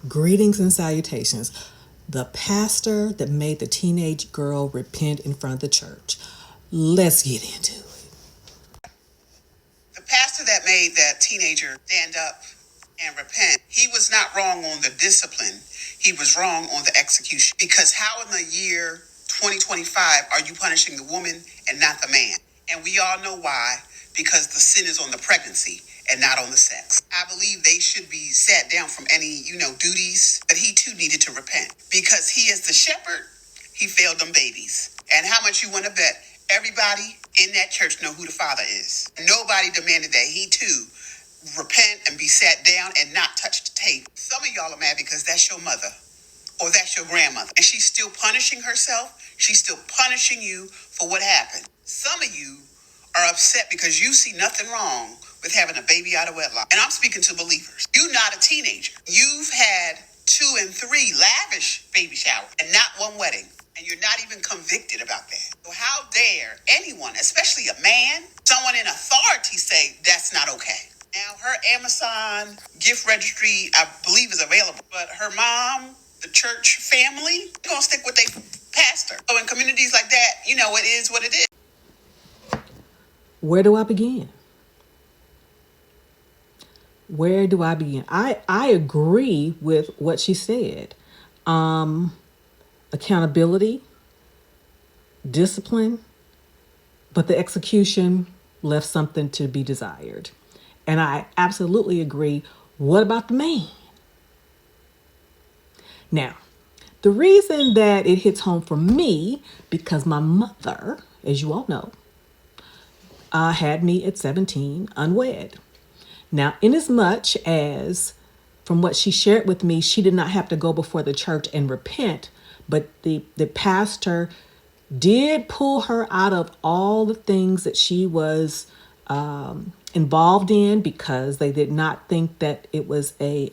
Greetings and salutations. The pastor that made the teenage girl repent in front of the church. Let's get into it. The pastor that made that teenager stand up and repent, he was not wrong on the discipline. He was wrong on the execution. Because how in the year 2025 are you punishing the woman and not the man? And we all know why. Because the sin is on the pregnancy and not on the sex. I believe they should be sat down from any, duties. But he too needed to repent. Because he is the shepherd, he failed them babies. And how much you want to bet everybody in that church know who the father is? Nobody demanded that he too repent and be sat down and not touch the table. Some of y'all are mad because that's your mother or that's your grandmother. And she's still punishing herself. She's still punishing you for what happened. Some of you are upset because you see nothing wrong with having a baby out of wedlock. And I'm speaking to believers. You're not a teenager. You've had 2 and 3 lavish baby showers and not one wedding. And you're not even convicted about that. So how dare anyone, especially a man, someone in authority say that's not okay? Now, her Amazon gift registry, I believe, is available. But her mom, the church family, they're going to stick with their pastor. So in communities like that, it is what it is. Where do I begin? Where do I begin? I agree with what she said. Accountability, discipline, but the execution left something to be desired. And I absolutely agree. What about the man? Now, the reason that it hits home for me, because my mother, as you all know, had me at 17 unwed. Now, inasmuch as from what she shared with me, she did not have to go before the church and repent, but the pastor did pull her out of all the things that she was involved in, because they did not think that it was a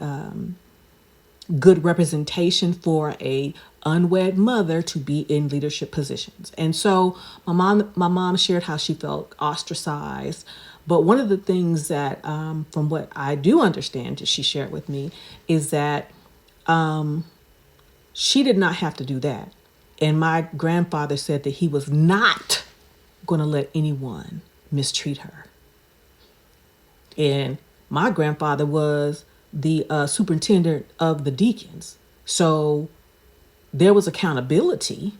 good representation for a unwed mother to be in leadership positions. And so my mom shared how she felt ostracized. But one of the things that, from what I do understand, that she shared with me, is that she did not have to do that. And my grandfather said that he was not going to let anyone mistreat her. And my grandfather was the superintendent of the deacons. So there was accountability,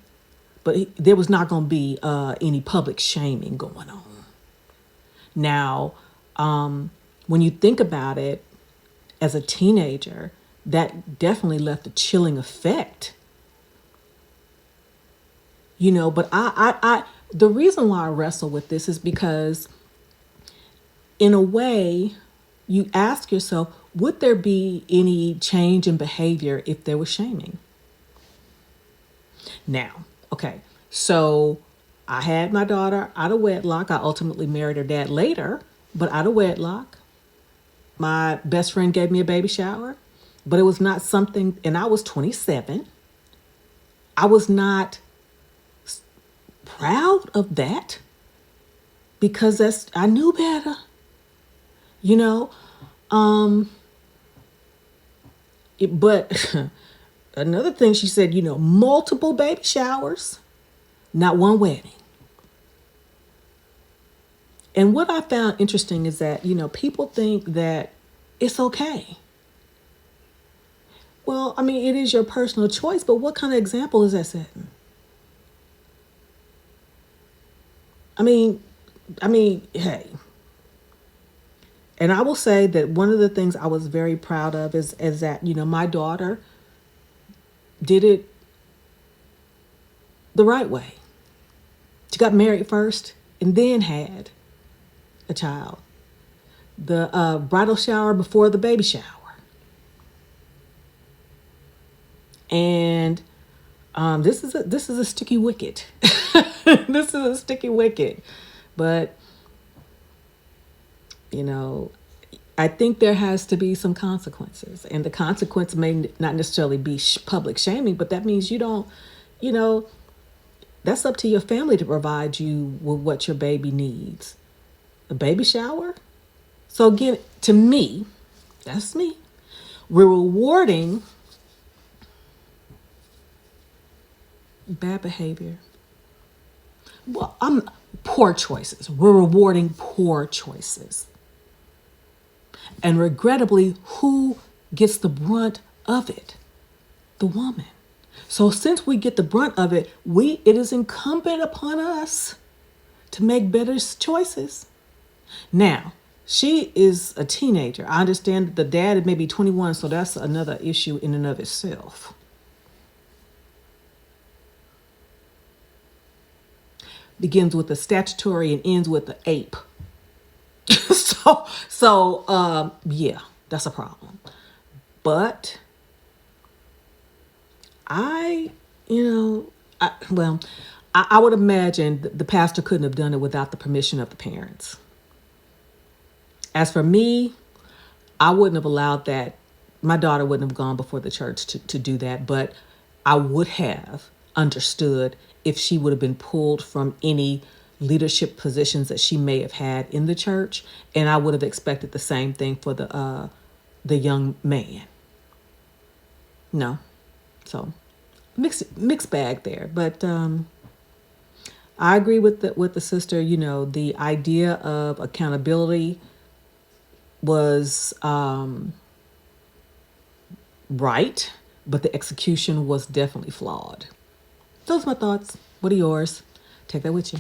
but there was not going to be any public shaming going on. Now, when you think about it, as a teenager, that definitely left a chilling effect. But I the reason why I wrestle with this is because, in a way, you ask yourself, would there be any change in behavior if there was shaming? Now, okay, so I had my daughter out of wedlock. I ultimately married her dad later, but out of wedlock. My best friend gave me a baby shower, but it was not something, and I was 27. I was not proud of that, because I knew better, but another thing she said, multiple baby showers, not one wedding. And what I found interesting is that, people think that it's okay. Well, I mean, it is your personal choice, but what kind of example is that setting? I mean, hey. And I will say that one of the things I was very proud of is that, my daughter did it the right way. She got married first and then had a child. The bridal shower before the baby shower. And this is a sticky wicket. This is a sticky wicket. But, I think there has to be some consequences. And the consequence may not necessarily be public shaming, but that means you don't, that's up to your family to provide you with what your baby needs. A baby shower? So again, to me, that's me, we're rewarding Bad behavior. Well, I'm poor choices. We're rewarding poor choices. And regrettably, who gets the brunt of it? The woman. So since we get the brunt of it, it is incumbent upon us to make better choices. Now, she is a teenager. I understand that the dad may be 21, so that's another issue in and of itself. Begins with the statutory and ends with the ape. Yeah, that's a problem. But I, you know, I would imagine the pastor couldn't have done it without the permission of the parents. As for me, I wouldn't have allowed that. My daughter wouldn't have gone before the church to do that, but I would have understood if she would have been pulled from any leadership positions that she may have had in the church, and I would have expected the same thing for the young man. No, so mixed bag there, but I agree with the sister. You know, the idea of accountability was right, but the execution was definitely flawed. Those are my thoughts. What are yours? Take that with you.